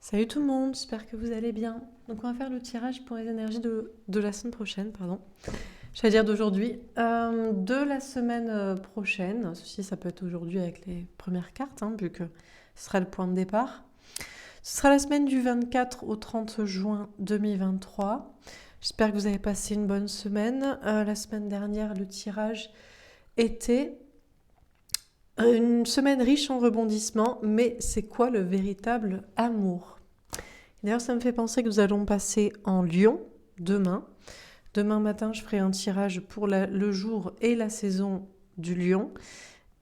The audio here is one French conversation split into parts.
Salut tout le monde, j'espère que vous allez bien. Donc on va faire le tirage pour les énergies de la semaine prochaine, pardon. J'allais dire d'aujourd'hui. De la semaine prochaine, ceci ça peut être aujourd'hui avec les premières cartes, vu que ce sera le point de départ. Ce sera la semaine du 24 au 30 juin 2023. J'espère que vous avez passé une bonne semaine. La semaine dernière, le tirage était une semaine riche en rebondissements, mais c'est quoi le véritable amour? D'ailleurs, ça me fait penser que nous allons passer en Lion demain. Demain matin, je ferai un tirage pour le jour et la saison du Lion.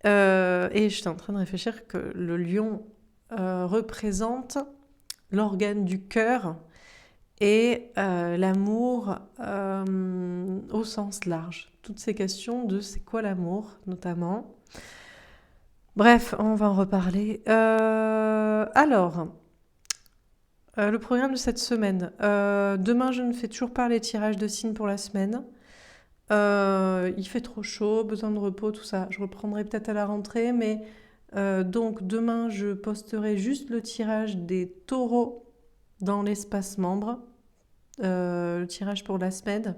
Et j'étais en train de réfléchir que le Lion représente l'organe du cœur et l'amour au sens large. Toutes ces questions de c'est quoi l'amour, notamment. Bref, on va en reparler. Le programme de cette semaine. Demain, je ne fais toujours pas les tirages de signes pour la semaine. Il fait trop chaud, besoin de repos, tout ça. Je reprendrai peut-être à la rentrée, mais donc demain, je posterai juste le tirage des taureaux dans l'espace membre. Le tirage pour la semaine.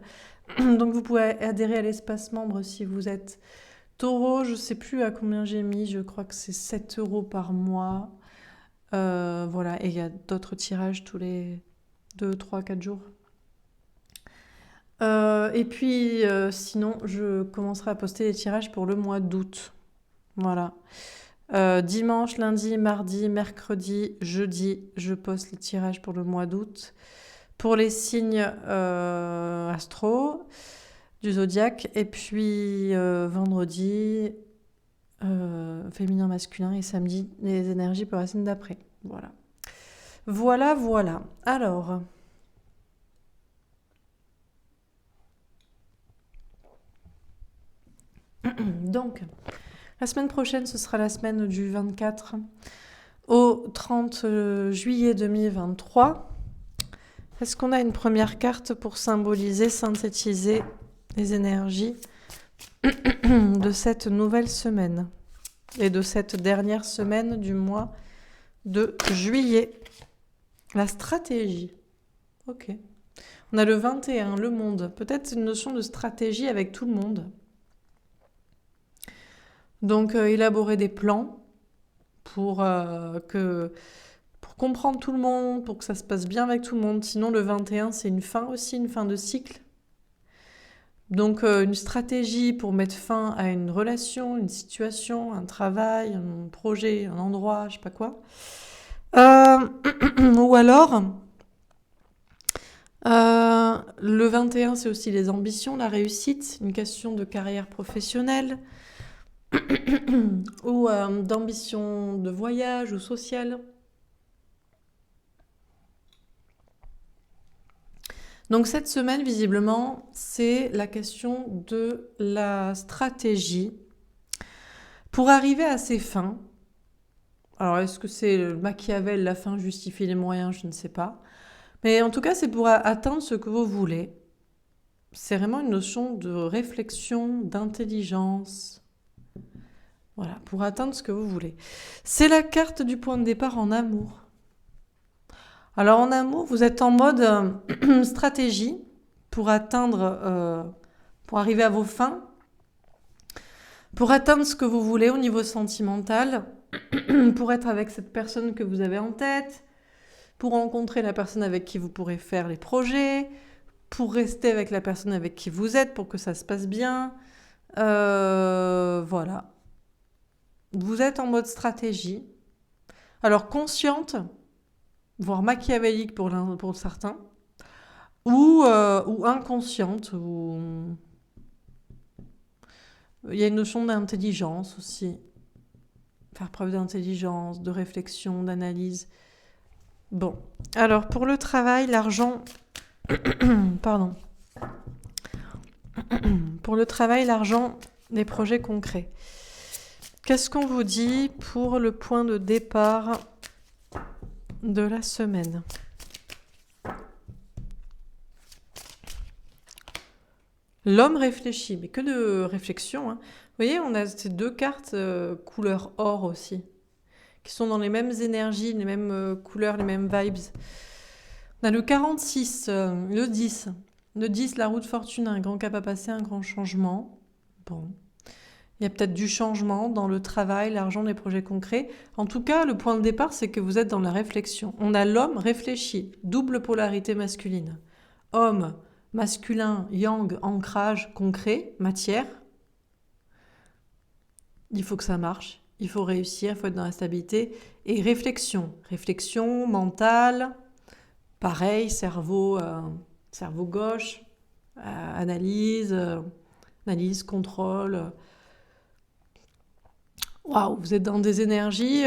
Donc vous pouvez adhérer à l'espace membre si vous êtes taureau. Je ne sais plus à combien j'ai mis, je crois que c'est 7 € par mois. Voilà, et il y a d'autres tirages tous les 2, 3, 4 jours. Et puis, sinon, je commencerai à poster les tirages pour le mois d'août. Voilà. Dimanche, lundi, mardi, mercredi, jeudi, je poste les tirages pour le mois d'août. Pour les signes astro du zodiaque. Et puis, vendredi, féminin, masculin. Et samedi, les énergies pour la semaine d'après. Voilà. Voilà. Alors, donc, la semaine prochaine, ce sera la semaine du 24 au 30 juillet 2023. Est-ce qu'on a une première carte pour symboliser, synthétiser les énergies de cette nouvelle semaine et de cette dernière semaine du mois de juillet? La stratégie. Ok. On a le 21, le monde. Peut-être une notion de stratégie avec tout le monde. Donc, élaborer des plans pour comprendre tout le monde, pour que ça se passe bien avec tout le monde. Sinon, le 21, c'est une fin aussi, une fin de cycle. Donc, une stratégie pour mettre fin à une relation, une situation, un travail, un projet, un endroit, je sais pas quoi. Ou alors, le 21, c'est aussi les ambitions, la réussite, une question de carrière professionnelle ou d'ambition de voyage ou sociale. Donc cette semaine, visiblement, c'est la question de la stratégie pour arriver à ses fins. Alors, est-ce que c'est le Machiavel, la fin justifie les moyens? Je ne sais pas. Mais en tout cas, c'est pour atteindre ce que vous voulez. C'est vraiment une notion de réflexion, d'intelligence. Voilà, pour atteindre ce que vous voulez. C'est la carte du point de départ en amour. Alors en amour, vous êtes en mode stratégie pour atteindre, pour arriver à vos fins, pour atteindre ce que vous voulez au niveau sentimental, pour être avec cette personne que vous avez en tête, pour rencontrer la personne avec qui vous pourrez faire les projets, pour rester avec la personne avec qui vous êtes, pour que ça se passe bien. Voilà. Vous êtes en mode stratégie. Alors consciente, voire machiavélique pour certains, ou inconsciente. Il y a une notion d'intelligence aussi. Faire preuve d'intelligence, de réflexion, d'analyse. Bon, alors pour le travail, l'argent... Pardon. Pour le travail, l'argent, les projets concrets. Qu'est-ce qu'on vous dit pour le point de départ de la semaine? L'homme réfléchit, mais que de réflexion. Vous voyez, on a ces deux cartes couleur or aussi, qui sont dans les mêmes énergies, les mêmes couleurs, les mêmes vibes. On a le 46, le 10. Le 10, la roue de fortune, un grand cap à passer, un grand changement. Bon. Il y a peut-être du changement dans le travail, l'argent, les projets concrets. En tout cas, le point de départ, c'est que vous êtes dans la réflexion. On a l'homme réfléchi, double polarité masculine. Homme, masculin, yang, ancrage, concret, matière. Il faut que ça marche, il faut réussir, il faut être dans la stabilité. Et réflexion, réflexion mentale, pareil, cerveau gauche, analyse, contrôle. Waouh, vous êtes dans des énergies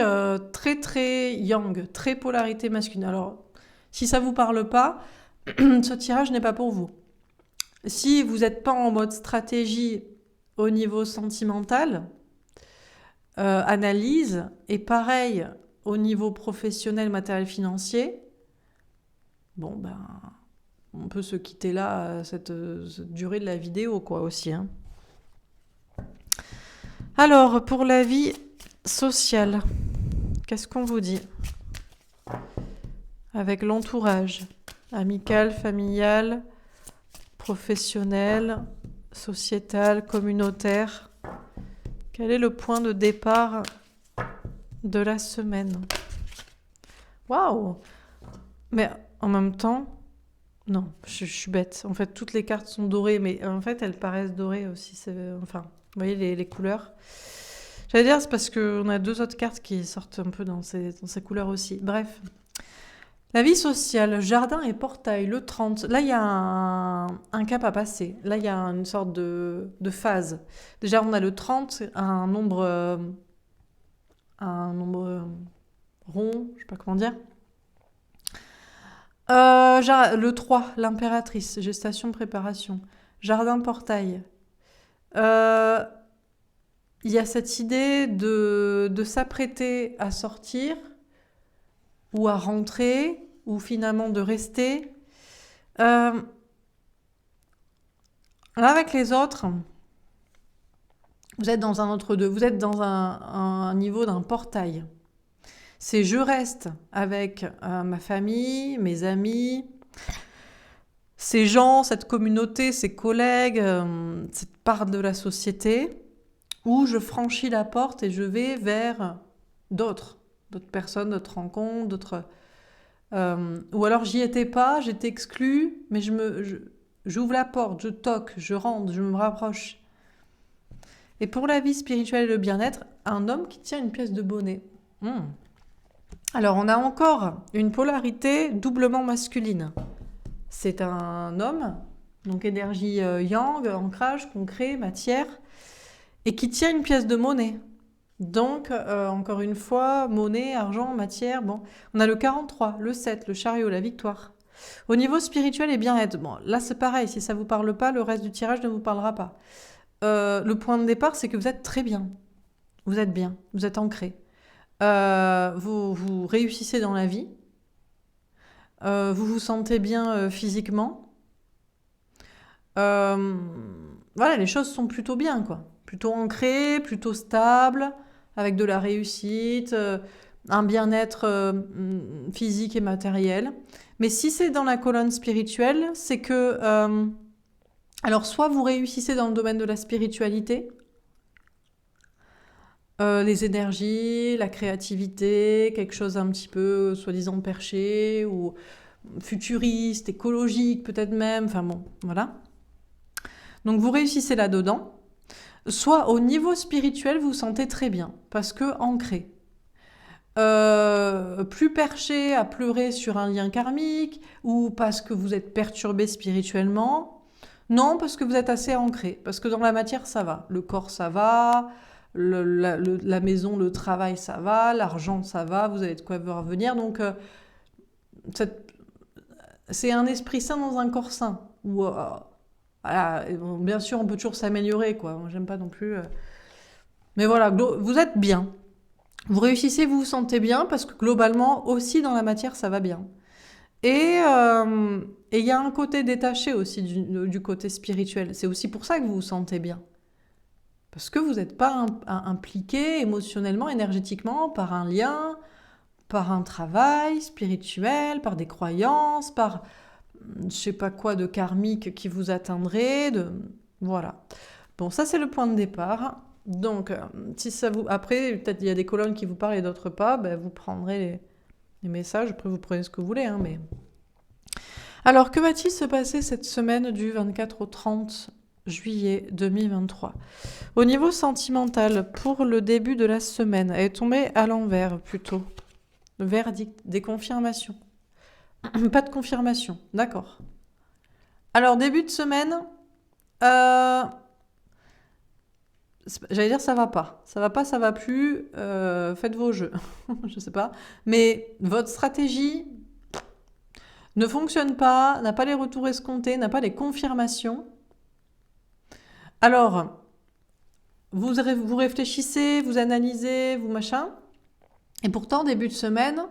très très yang, très polarité masculine. Alors, si ça vous parle pas, ce tirage n'est pas pour vous. Si vous n'êtes pas en mode stratégie au niveau sentimental, analyse, et pareil au niveau professionnel, matériel, financier, bon ben, on peut se quitter là, cette durée de la vidéo, quoi, aussi. Hein. Alors, pour la vie sociale, qu'est-ce qu'on vous dit? Avec l'entourage, amical, familial, professionnel, sociétal, communautaire. Quel est le point de départ de la semaine? Waouh! Mais en même temps, non, je suis bête. En fait, toutes les cartes sont dorées, mais en fait, elles paraissent dorées aussi. Enfin, vous voyez les couleurs. J'allais dire, c'est parce qu'on a deux autres cartes qui sortent un peu dans ces couleurs aussi. Bref. La vie sociale, jardin et portail, le 30. Là, il y a un cap à passer. Là, il y a une sorte de phase. Déjà, on a le 30, un nombre rond, je sais pas comment dire. Le 3, l'impératrice, gestation, préparation. Jardin, portail. Il y a cette idée de s'apprêter à sortir ou à rentrer ou finalement de rester. Là, avec les autres, vous êtes dans un entre-deux. Vous êtes dans un niveau d'un portail. C'est je reste avec ma famille, mes amis, ces gens, cette communauté, ces collègues, cette part de la société, où je franchis la porte et je vais vers d'autres personnes, d'autres rencontres, d'autres... ou alors j'y étais pas, j'étais exclue, mais j'ouvre la porte, je toque, je rentre, je me rapproche. Et pour la vie spirituelle et le bien-être, un homme qui tient une pièce de bonnet. Alors on a encore une polarité doublement masculine. C'est un homme, donc énergie yang, ancrage, concret, matière, et qui tient une pièce de monnaie. Donc, encore une fois, monnaie, argent, matière, bon. On a le 43, le 7, le chariot, la victoire. Au niveau spirituel et bien-être, bon, là c'est pareil, si ça ne vous parle pas, le reste du tirage ne vous parlera pas. Le point de départ, c'est que vous êtes très bien. Vous êtes bien, vous êtes ancré. Vous réussissez dans la vie. Vous vous sentez bien physiquement. Voilà, les choses sont plutôt bien, quoi. Plutôt ancrées, plutôt stables, avec de la réussite, un bien-être physique et matériel. Mais si c'est dans la colonne spirituelle, c'est que... alors, soit vous réussissez dans le domaine de la spiritualité, les énergies, la créativité, quelque chose un petit peu soi-disant perché, ou futuriste, écologique peut-être même, enfin bon, voilà. Donc vous réussissez là-dedans. Soit au niveau spirituel, vous vous sentez très bien, parce que ancré. Plus perché à pleurer sur un lien karmique, ou parce que vous êtes perturbé spirituellement. Non, parce que vous êtes assez ancré, parce que dans la matière, ça va. Le corps, ça va, la maison, le travail, ça va, l'argent, ça va, vous avez de quoi revenir. Donc, c'est un esprit sain dans un corps sain. Où, voilà, bon, bien sûr, on peut toujours s'améliorer, quoi. Moi, j'aime pas non plus... Mais voilà, vous êtes bien. Vous réussissez, vous vous sentez bien, parce que globalement, aussi dans la matière, ça va bien. Et il y a un côté détaché aussi du côté spirituel. C'est aussi pour ça que vous vous sentez bien. Parce que vous n'êtes pas impliqué émotionnellement, énergétiquement par un lien, par un travail spirituel, par des croyances, par je sais pas quoi de karmique qui vous atteindrait. Voilà. Bon, ça c'est le point de départ. Donc, si ça vous... Après, peut-être il y a des colonnes qui vous parlent et d'autres pas, ben, vous prendrez les messages, après vous prenez ce que vous voulez. Hein, mais... Alors, que va-t-il se passer cette semaine du 24 au 30 juillet 2023 ? Au niveau sentimental, pour le début de la semaine, elle est tombée à l'envers plutôt. Le verdict, des confirmations. Pas de confirmation, d'accord. Alors, début de semaine, j'allais dire ça va pas. Ça va pas, ça va plus. Faites vos jeux. Je sais pas. Mais votre stratégie ne fonctionne pas, n'a pas les retours escomptés, n'a pas les confirmations. Alors, vous réfléchissez, vous analysez, vous machin. Et pourtant, début de semaine,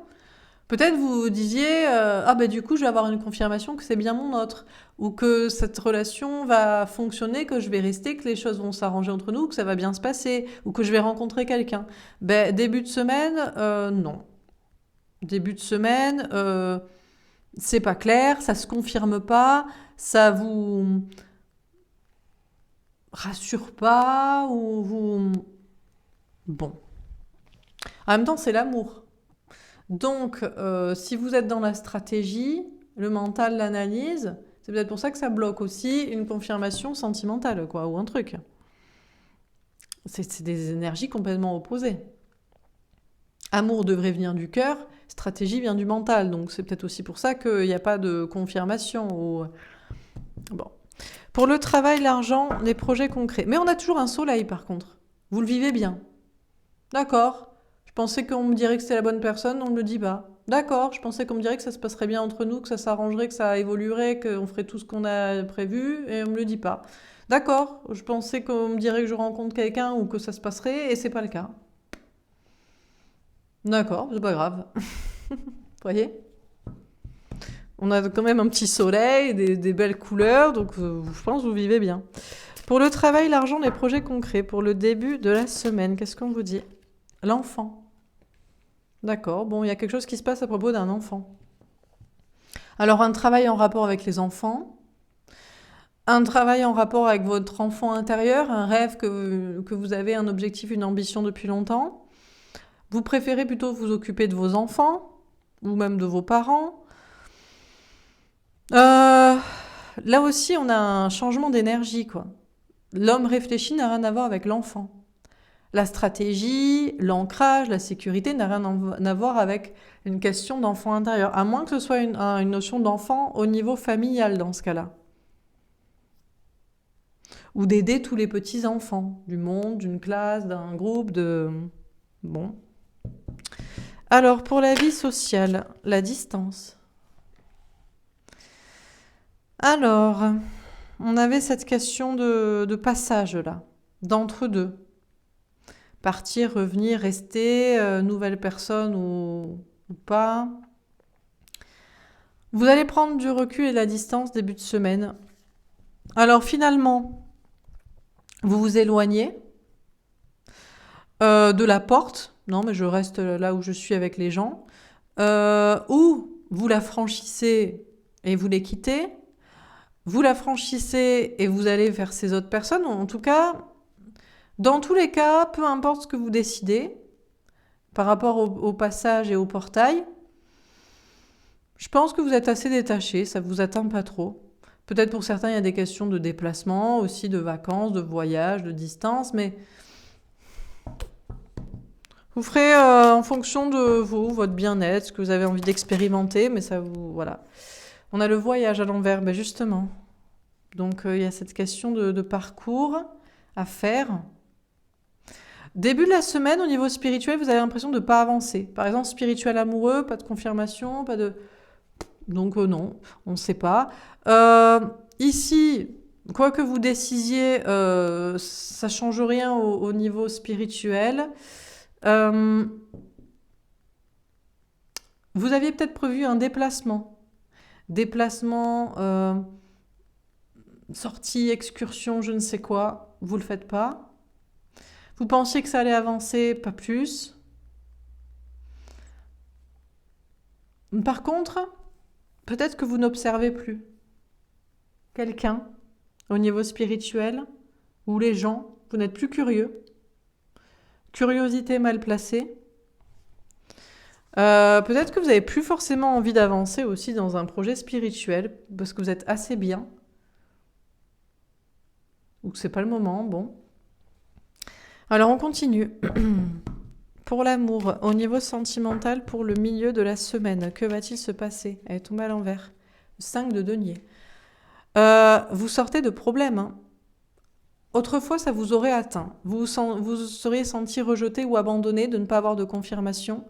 peut-être vous vous disiez ah ben du coup je vais avoir une confirmation que c'est bien mon autre, ou que cette relation va fonctionner, que je vais rester, que les choses vont s'arranger entre nous, que ça va bien se passer, ou que je vais rencontrer quelqu'un. Ben début de semaine, non. Début de semaine, c'est pas clair, ça se confirme pas, ça vous rassure pas, ou vous... Bon. En même temps, c'est l'amour. Donc, si vous êtes dans la stratégie, le mental, l'analyse, c'est peut-être pour ça que ça bloque aussi une confirmation sentimentale, quoi, ou un truc. C'est des énergies complètement opposées. Amour devrait venir du cœur, stratégie vient du mental, donc c'est peut-être aussi pour ça qu'il n'y a pas de confirmation. Bon. Pour le travail, l'argent, les projets concrets. Mais on a toujours un soleil, par contre. Vous le vivez bien. D'accord. Je pensais qu'on me dirait que c'était la bonne personne, on ne me le dit pas. D'accord, je pensais qu'on me dirait que ça se passerait bien entre nous, que ça s'arrangerait, que ça évoluerait, qu'on ferait tout ce qu'on a prévu, et on me le dit pas. D'accord, je pensais qu'on me dirait que je rencontre quelqu'un ou que ça se passerait, et c'est pas le cas. D'accord, c'est pas grave. Vous voyez? On a quand même un petit soleil, des belles couleurs, donc je pense que vous vivez bien. Pour le travail, l'argent, les projets concrets, pour le début de la semaine, qu'est-ce qu'on vous dit? L'enfant. D'accord, bon, il y a quelque chose qui se passe à propos d'un enfant. Alors, un travail en rapport avec les enfants, un travail en rapport avec votre enfant intérieur, un rêve que vous avez, un objectif, une ambition depuis longtemps. Vous préférez plutôt vous occuper de vos enfants, ou même de vos parents. Là aussi, on a un changement d'énergie, quoi. L'homme réfléchi n'a rien à voir avec l'enfant. La stratégie, l'ancrage, la sécurité n'a rien à voir avec une question d'enfant intérieur, à moins que ce soit une notion d'enfant au niveau familial dans ce cas-là. Ou d'aider tous les petits-enfants du monde, d'une classe, d'un groupe, de... Bon. Alors, pour la vie sociale, la distance. Alors, on avait cette question de passage, là, d'entre-deux. Partir, revenir, rester, nouvelle personne ou pas. Vous allez prendre du recul et de la distance début de semaine. Alors finalement, vous vous éloignez de la porte. Non, mais je reste là où je suis avec les gens. Ou vous la franchissez et vous les quittez. Vous la franchissez et vous allez vers ces autres personnes. En tout cas, dans tous les cas, peu importe ce que vous décidez, par rapport au passage et au portail, je pense que vous êtes assez détaché, ça ne vous atteint pas trop. Peut-être pour certains, il y a des questions de déplacement, aussi de vacances, de voyage, de distance, mais vous ferez en fonction de vous, votre bien-être, ce que vous avez envie d'expérimenter, mais ça vous... Voilà. On a le voyage à l'envers, ben justement. Donc il y a cette question de parcours à faire. Début de la semaine, au niveau spirituel, vous avez l'impression de ne pas avancer. Par exemple, spirituel amoureux, pas de confirmation, pas de... Donc non, on ne sait pas. Ici, quoi que vous décisiez, ça ne change rien au niveau spirituel. Vous aviez peut-être prévu un déplacement. Sortie, excursion, je ne sais quoi. Vous ne le faites pas. Vous pensiez que ça allait avancer, pas plus. Par contre, peut-être que vous n'observez plus quelqu'un au niveau spirituel ou les gens. Vous n'êtes plus curieux. Curiosité mal placée. Peut-être que vous n'avez plus forcément envie d'avancer aussi dans un projet spirituel parce que vous êtes assez bien ou que c'est pas le moment. Bon. Alors on continue. Pour l'amour, au niveau sentimental, pour le milieu de la semaine, que va-t-il se passer? Elle est tombée à l'envers. 5 de denier. Vous sortez de problèmes. Hein. Autrefois, ça vous aurait atteint. Vous seriez senti rejeté ou abandonné de ne pas avoir de confirmation.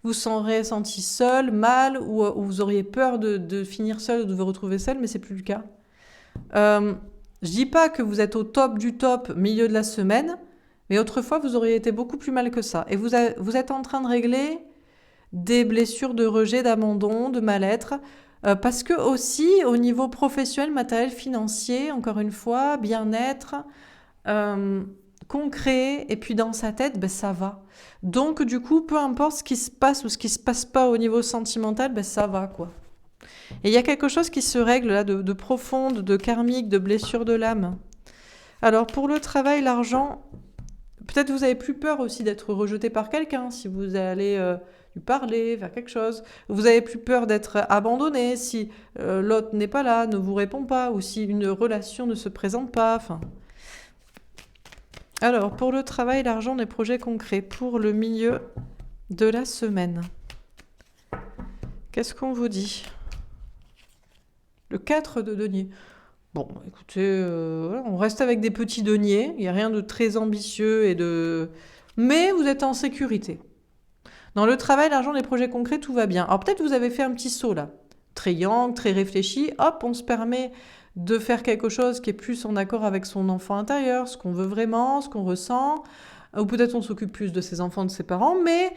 Vous seriez senti seul, mal, ou vous auriez peur de finir seul ou de vous retrouver seul, mais c'est plus le cas. Je dis pas que vous êtes au top du top, milieu de la semaine, mais autrefois, vous auriez été beaucoup plus mal que ça. Et vous êtes en train de régler des blessures de rejet, d'abandon, de mal-être, parce que aussi, au niveau professionnel, matériel, financier, encore une fois, bien-être, concret, et puis dans sa tête, ben, ça va. Donc, du coup, peu importe ce qui se passe ou ce qui se passe pas au niveau sentimental, ben, ça va, quoi. Et il y a quelque chose qui se règle là, de profonde, de karmique, de blessure de l'âme. Alors, pour le travail, l'argent, peut-être vous avez plus peur aussi d'être rejeté par quelqu'un si vous allez lui parler, faire quelque chose. Vous avez plus peur d'être abandonné si l'autre n'est pas là, ne vous répond pas, ou si une relation ne se présente pas. Enfin. Alors, pour le travail, l'argent, des projets concrets. Pour le milieu de la semaine. Qu'est-ce qu'on vous dit? Le 4 de denier. Bon, écoutez, voilà, on reste avec des petits deniers. Il n'y a rien de très ambitieux mais vous êtes en sécurité. Dans le travail, l'argent, les projets concrets, tout va bien. Alors peut-être vous avez fait un petit saut là. Très yang, très réfléchi. Hop, on se permet de faire quelque chose qui est plus en accord avec son enfant intérieur, ce qu'on veut vraiment, ce qu'on ressent. Ou peut-être on s'occupe plus de ses enfants, de ses parents, mais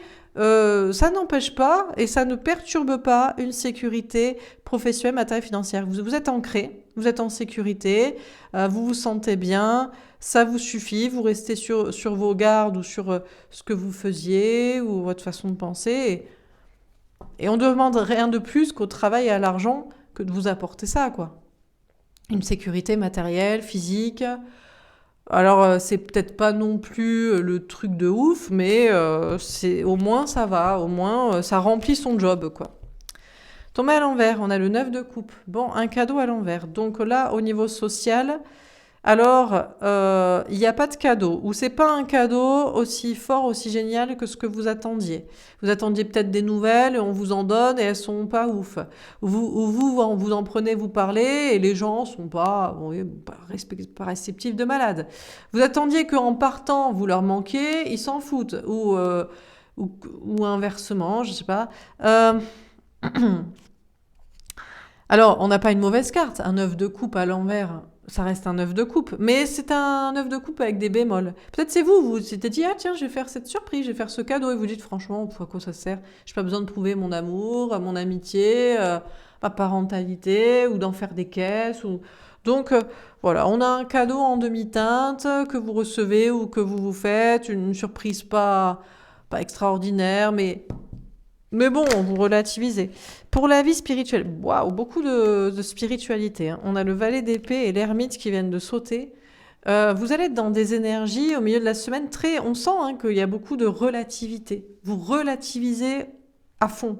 ça n'empêche pas et ça ne perturbe pas une sécurité professionnelle, matérielle, financière. Vous êtes ancré, vous êtes en sécurité, vous vous sentez bien, ça vous suffit, vous restez sur vos gardes ou sur ce que vous faisiez ou votre façon de penser. Et on ne demande rien de plus qu'au travail et à l'argent que de vous apporter ça, quoi. Une sécurité matérielle, physique. Alors, c'est peut-être pas non plus le truc de ouf, mais au moins ça va, au moins ça remplit son job, quoi. Tombé à l'envers, on a le 9 de coupe. Bon, un cadeau à l'envers. Donc là, au niveau social, alors, il n'y a pas de cadeau, ou c'est pas un cadeau aussi fort, aussi génial que ce que vous attendiez. Vous attendiez peut-être des nouvelles, et on vous en donne, et elles sont pas ouf. Vous en prenez, vous parlez, et les gens sont pas réceptifs de malade. Vous attendiez qu'en partant, vous leur manquiez, ils s'en foutent, ou inversement, je sais pas. Alors, on n'a pas une mauvaise carte, un œuf de coupe à l'envers. Ça reste un œuf de coupe, mais c'est un œuf de coupe avec des bémols. Peut-être c'est vous vous êtes dit, ah tiens, je vais faire cette surprise, je vais faire ce cadeau, et vous dites, franchement, à quoi ça sert? J'ai pas besoin de prouver mon amour, mon amitié, ma parentalité, ou d'en faire des caisses. Donc, voilà, on a un cadeau en demi-teinte que vous recevez ou que vous faites, une surprise pas extraordinaire, mais bon, vous relativisez. Pour la vie spirituelle, waouh, beaucoup de spiritualité. Hein. On a le valet d'épée et l'ermite qui viennent de sauter. Vous allez être dans des énergies au milieu de la semaine on sent qu'il y a beaucoup de relativité. Vous relativisez à fond.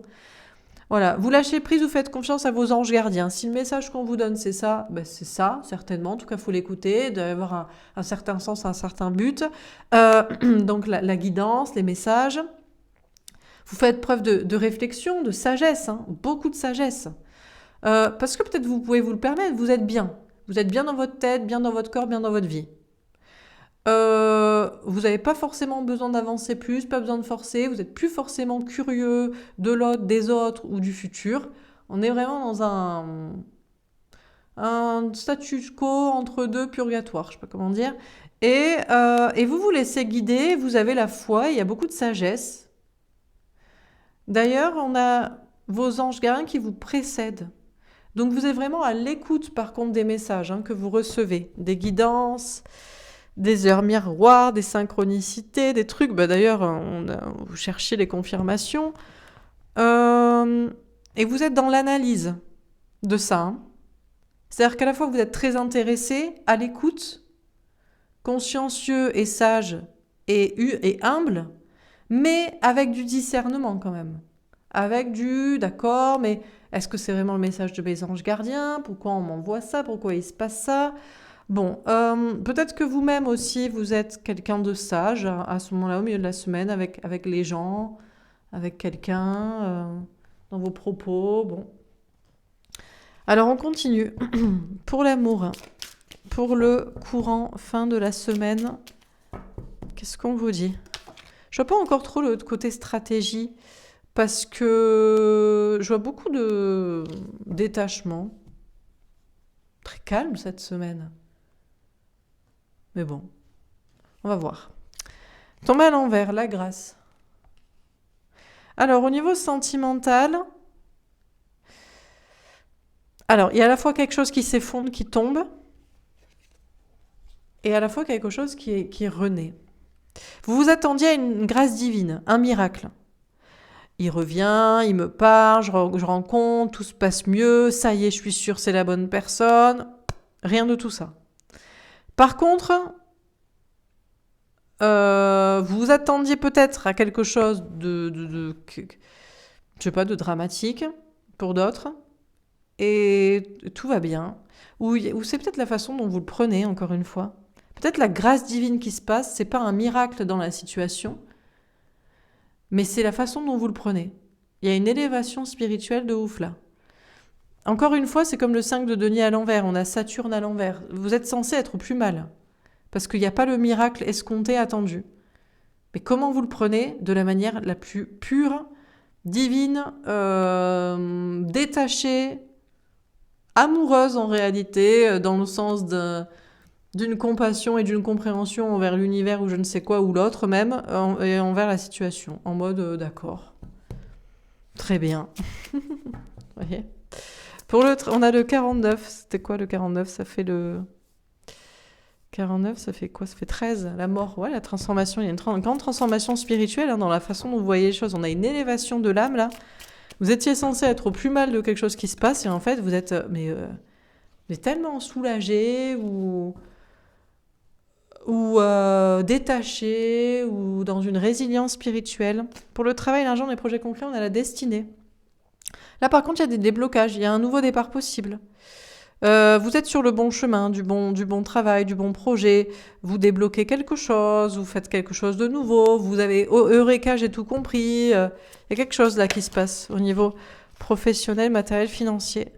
Voilà, vous lâchez prise, vous faites confiance à vos anges gardiens. Si le message qu'on vous donne c'est ça, ben c'est ça, certainement. En tout cas, il faut l'écouter, d'avoir un certain sens, un certain but. Donc la guidance, les messages. Vous faites preuve de réflexion, de sagesse, hein, beaucoup de sagesse. Parce que peut-être vous pouvez vous le permettre, vous êtes bien. Vous êtes bien dans votre tête, bien dans votre corps, bien dans votre vie. Vous n'avez pas forcément besoin d'avancer plus, pas besoin de forcer, vous n'êtes plus forcément curieux de l'autre, des autres ou du futur. On est vraiment dans un status quo entre deux purgatoires, je ne sais pas comment dire. Et vous vous laissez guider, vous avez la foi, il y a beaucoup de sagesse. D'ailleurs, on a vos anges gardiens qui vous précèdent. Donc vous êtes vraiment à l'écoute par contre des messages que vous recevez, des guidances, des heures miroirs, des synchronicités, des trucs. Bah, d'ailleurs, vous cherchez les confirmations. Et vous êtes dans l'analyse de ça. Hein. C'est-à-dire qu'à la fois, vous êtes très intéressé, à l'écoute, consciencieux et sage et humble, mais avec du discernement quand même. Avec d'accord, mais est-ce que c'est vraiment le message de mes anges gardiens? Pourquoi on m'envoie ça? Pourquoi il se passe ça? Bon, peut-être que vous-même aussi, vous êtes quelqu'un de sage à ce moment-là, au milieu de la semaine, avec les gens, avec quelqu'un, dans vos propos. Bon. Alors, on continue. Pour l'amour, pour le courant fin de la semaine, qu'est-ce qu'on vous dit? Je vois pas encore trop le côté stratégie, parce que je vois beaucoup de détachement. Très calme cette semaine. Mais bon, on va voir. Tomber à l'envers, la grâce. Alors, au niveau sentimental, alors, il y a à la fois quelque chose qui s'effondre, qui tombe, et à la fois quelque chose qui renaît. Vous vous attendiez à une grâce divine, un miracle. Il revient, il me parle, je rencontre, tout se passe mieux, ça y est, je suis sûre, c'est la bonne personne. Rien de tout ça. Par contre, vous vous attendiez peut-être à quelque chose je sais pas, de dramatique pour d'autres, et tout va bien. Ou c'est peut-être la façon dont vous le prenez, encore une fois. Peut-être la grâce divine qui se passe, c'est pas un miracle dans la situation, mais c'est la façon dont vous le prenez. Il y a une élévation spirituelle de ouf là. Encore une fois, c'est comme le 5 de denier à l'envers, on a Saturne à l'envers. Vous êtes censé être plus mal, parce qu'il n'y a pas le miracle escompté attendu. Mais comment vous le prenez? De la manière la plus pure, divine, détachée, amoureuse en réalité, dans le sens d'une compassion et d'une compréhension envers l'univers ou je ne sais quoi, ou l'autre même, et envers la situation, en mode d'accord. Très bien. Vous voyez. On a le 49. C'était quoi le 49? Ça fait le 49, ça fait quoi? Ça fait 13. La mort, ouais, la transformation. Il y a une grande transformation spirituelle dans la façon dont vous voyez les choses. On a une élévation de l'âme là. Vous étiez censé être au plus mal de quelque chose qui se passe et en fait vous êtes mais tellement soulagé ou détaché ou dans une résilience spirituelle. Pour le travail, l'argent, les projets concrets, on a la destinée. Là par contre il y a des déblocages, il y a un nouveau départ possible. Vous êtes sur le bon chemin, du bon travail, du bon projet, vous débloquez quelque chose, vous faites quelque chose de nouveau, vous avez Eureka, j'ai tout compris. Il y a quelque chose là qui se passe au niveau professionnel, matériel, financier.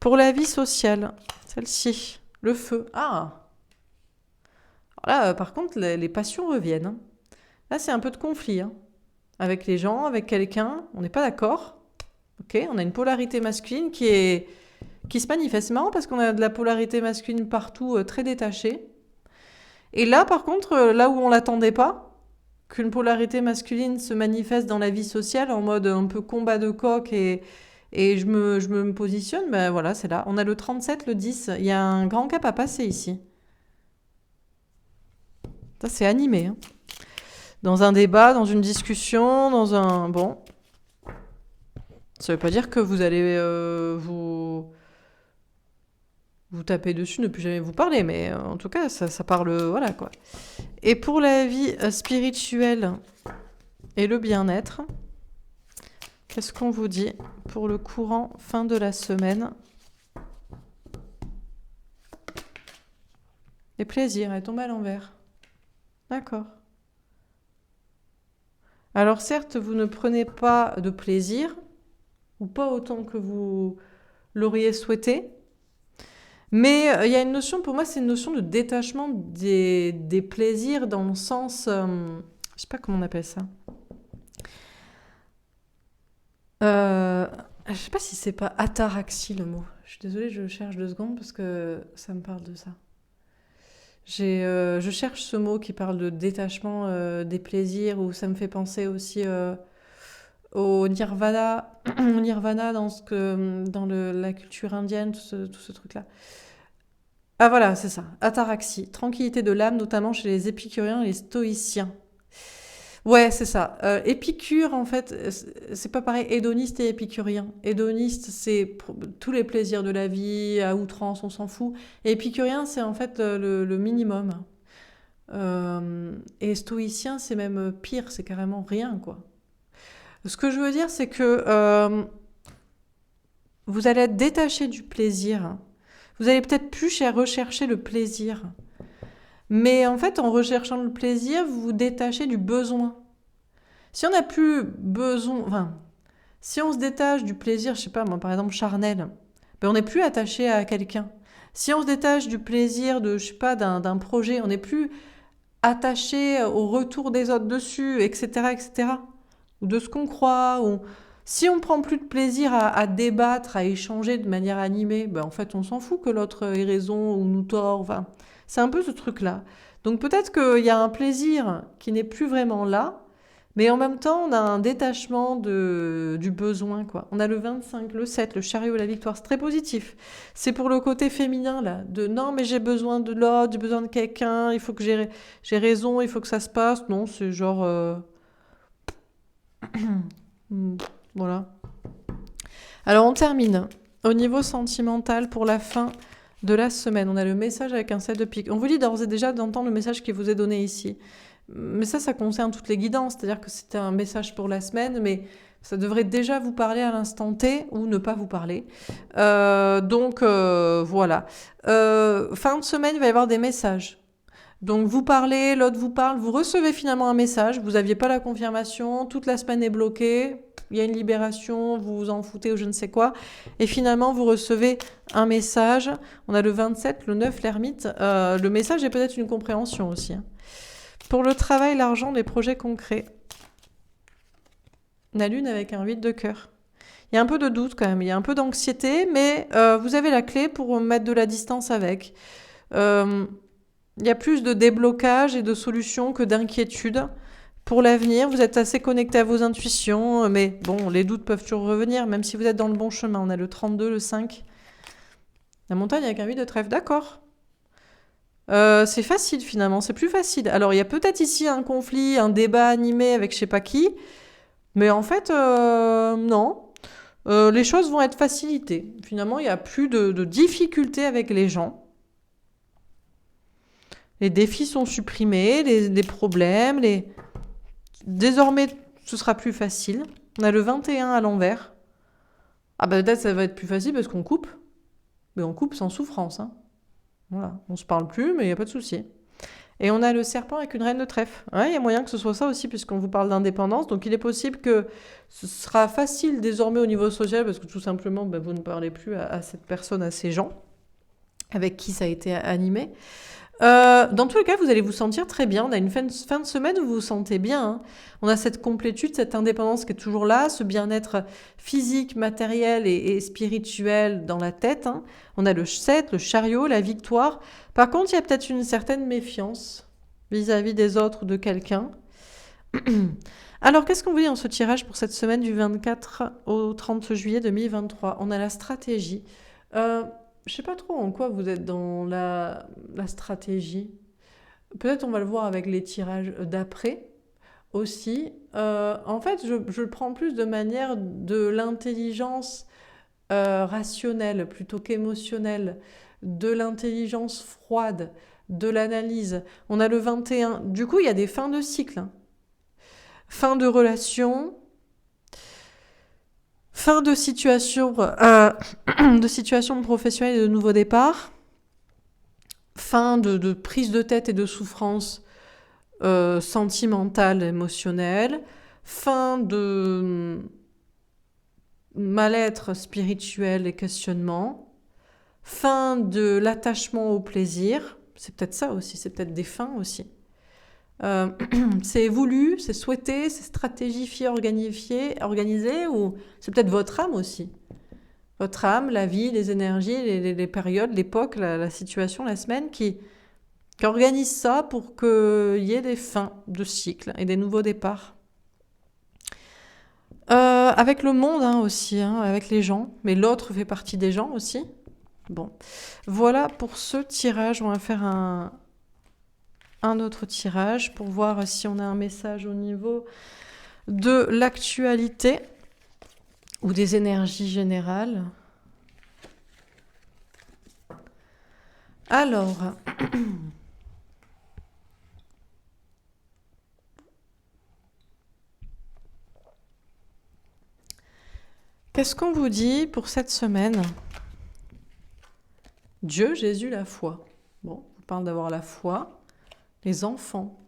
Pour la vie sociale, celle-ci, le feu. Ah! Alors là, par contre, les passions reviennent. Hein. Là, c'est un peu de conflit. Hein. Avec les gens, avec quelqu'un, on n'est pas d'accord. Ok, on a une polarité masculine qui se manifeste. C'est marrant parce qu'on a de la polarité masculine partout, très détachée. Et là, par contre, là où on l'attendait pas, qu'une polarité masculine se manifeste dans la vie sociale en mode un peu combat de coq et je me positionne, ben voilà, c'est là. On a le 37, le 10. Il y a un grand cap à passer ici. Ça, c'est animé. Hein. Dans un débat, dans une discussion, dans un... Bon. Ça veut pas dire que vous allez vous taper dessus, ne plus jamais vous parler, mais en tout cas, ça parle, voilà quoi. Et pour la vie spirituelle et le bien-être, qu'est-ce qu'on vous dit pour le courant fin de la semaine? Les plaisirs, elle tombe à l'envers. D'accord. Alors certes, vous ne prenez pas de plaisir, ou pas autant que vous l'auriez souhaité, mais il y a une notion, pour moi, c'est une notion de détachement des plaisirs dans le sens... je sais pas comment on appelle ça. Je sais pas si c'est pas ataraxie le mot. Je suis désolée, je cherche 2 secondes parce que ça me parle de ça. Je cherche ce mot qui parle de détachement des plaisirs, où ça me fait penser aussi au nirvana, dans la culture indienne, tout ce truc-là. Ah voilà, c'est ça. Ataraxie. Tranquillité de l'âme, notamment chez les épicuriens et les stoïciens. Ouais, c'est ça. Épicure, en fait, c'est pas pareil. Hédoniste et épicurien. Hédoniste, c'est tous les plaisirs de la vie, à outrance, on s'en fout. Et épicurien, c'est en fait le minimum. Et stoïcien, c'est même pire, c'est carrément rien, quoi. Ce que je veux dire, c'est que vous allez être détaché du plaisir. Vous allez peut-être plus rechercher le plaisir. Mais en fait, en recherchant le plaisir, vous vous détachez du besoin. Si on n'a plus besoin, enfin, si on se détache du plaisir, je sais pas moi, par exemple charnel, ben on n'est plus attaché à quelqu'un. Si on se détache du plaisir de, je sais pas, d'un projet, on n'est plus attaché au retour des autres dessus, etc., etc. Ou de ce qu'on croit. Si on prend plus de plaisir à débattre, à échanger de manière animée, ben en fait, on s'en fout que l'autre ait raison ou nous tort. Enfin, c'est un peu ce truc-là. Donc peut-être qu'il y a un plaisir qui n'est plus vraiment là, mais en même temps, on a un détachement du besoin, quoi. On a le 25, le 7, le chariot, la victoire. C'est très positif. C'est pour le côté féminin, là. De non, mais j'ai besoin de l'autre, j'ai besoin de quelqu'un, il faut que j'ai raison, il faut que ça se passe. Non, c'est genre. Voilà. Alors, on termine. Au niveau sentimental, pour la fin de la semaine, on a le message avec un 7 de pique. On vous dit d'ores et déjà d'entendre le message qui vous est donné ici. Mais ça concerne toutes les guidances, c'est-à-dire que c'était un message pour la semaine, mais ça devrait déjà vous parler à l'instant T ou ne pas vous parler. Voilà. Fin de semaine, il va y avoir des messages. Donc vous parlez, l'autre vous parle, vous recevez finalement un message, vous n'aviez pas la confirmation, toute la semaine est bloquée, il y a une libération, vous vous en foutez ou je ne sais quoi, et finalement vous recevez un message, on a le 27, le 9, l'ermite, le message est peut-être une compréhension aussi. Hein. Pour le travail, l'argent, les projets concrets. La lune avec un 8 de cœur. Il y a un peu de doute quand même, il y a un peu d'anxiété, mais vous avez la clé pour mettre de la distance avec. Il y a plus de déblocage et de solutions que d'inquiétude. Pour l'avenir, vous êtes assez connecté à vos intuitions, mais bon, les doutes peuvent toujours revenir, même si vous êtes dans le bon chemin. On a le 32, le 5. La montagne avec un 8 de trèfle, d'accord. C'est facile finalement, c'est plus facile. Alors il y a peut-être ici un conflit, un débat animé avec je sais pas qui, mais en fait, non. Les choses vont être facilitées. Finalement, il n'y a plus de difficultés avec les gens. Les défis sont supprimés, les problèmes, Désormais, ce sera plus facile. On a le 21 à l'envers. Ah bah peut-être ça va être plus facile parce qu'on coupe. Mais on coupe sans souffrance. Hein. Voilà, on se parle plus, mais il n'y a pas de souci. Et on a le serpent avec une reine de trèfle. Ouais, il y a moyen que ce soit ça aussi, puisqu'on vous parle d'indépendance. Donc il est possible que ce sera facile désormais au niveau social, parce que tout simplement, vous ne parlez plus à cette personne, à ces gens avec qui ça a été animé. Dans tous les cas, vous allez vous sentir très bien. On a une fin de semaine où vous vous sentez bien. Hein. On a cette complétude, cette indépendance qui est toujours là, ce bien-être physique, matériel et spirituel dans la tête. Hein. On a le 7, le chariot, la victoire. Par contre, il y a peut-être une certaine méfiance vis-à-vis des autres, de quelqu'un. Alors, qu'est-ce qu'on vous dit dans ce tirage pour cette semaine du 24 au 30 juillet 2023 ? On a la stratégie. Je sais pas trop en quoi vous êtes dans la stratégie. Peut-être on va le voir avec les tirages d'après aussi. En fait, je le prends plus de manière de l'intelligence rationnelle plutôt qu'émotionnelle, de l'intelligence froide, de l'analyse. On a le 21. Du coup, il y a des fins de cycle. Hein. Fin de relation, fin de situation, de situation professionnelle et de nouveau départ. Fin de prise de tête et de souffrance sentimentale, émotionnelle. Fin de mal-être spirituel et questionnement. Fin de l'attachement au plaisir. C'est peut-être ça aussi, c'est peut-être des fins aussi. C'est voulu, c'est souhaité, c'est stratégifié, organisé, ou c'est peut-être votre âme aussi. Votre âme, la vie, les énergies, les périodes, l'époque, la situation, la semaine qui organise ça pour qu'il y ait des fins de cycle et des nouveaux départs. Avec le monde aussi, hein, avec les gens, mais l'autre fait partie des gens aussi. Bon, voilà pour ce tirage. On va faire un autre tirage pour voir si on a un message au niveau de l'actualité ou des énergies générales. Alors, qu'est-ce qu'on vous dit pour cette semaine? Dieu, Jésus, la foi. Bon, on parle d'avoir la foi. Les enfants.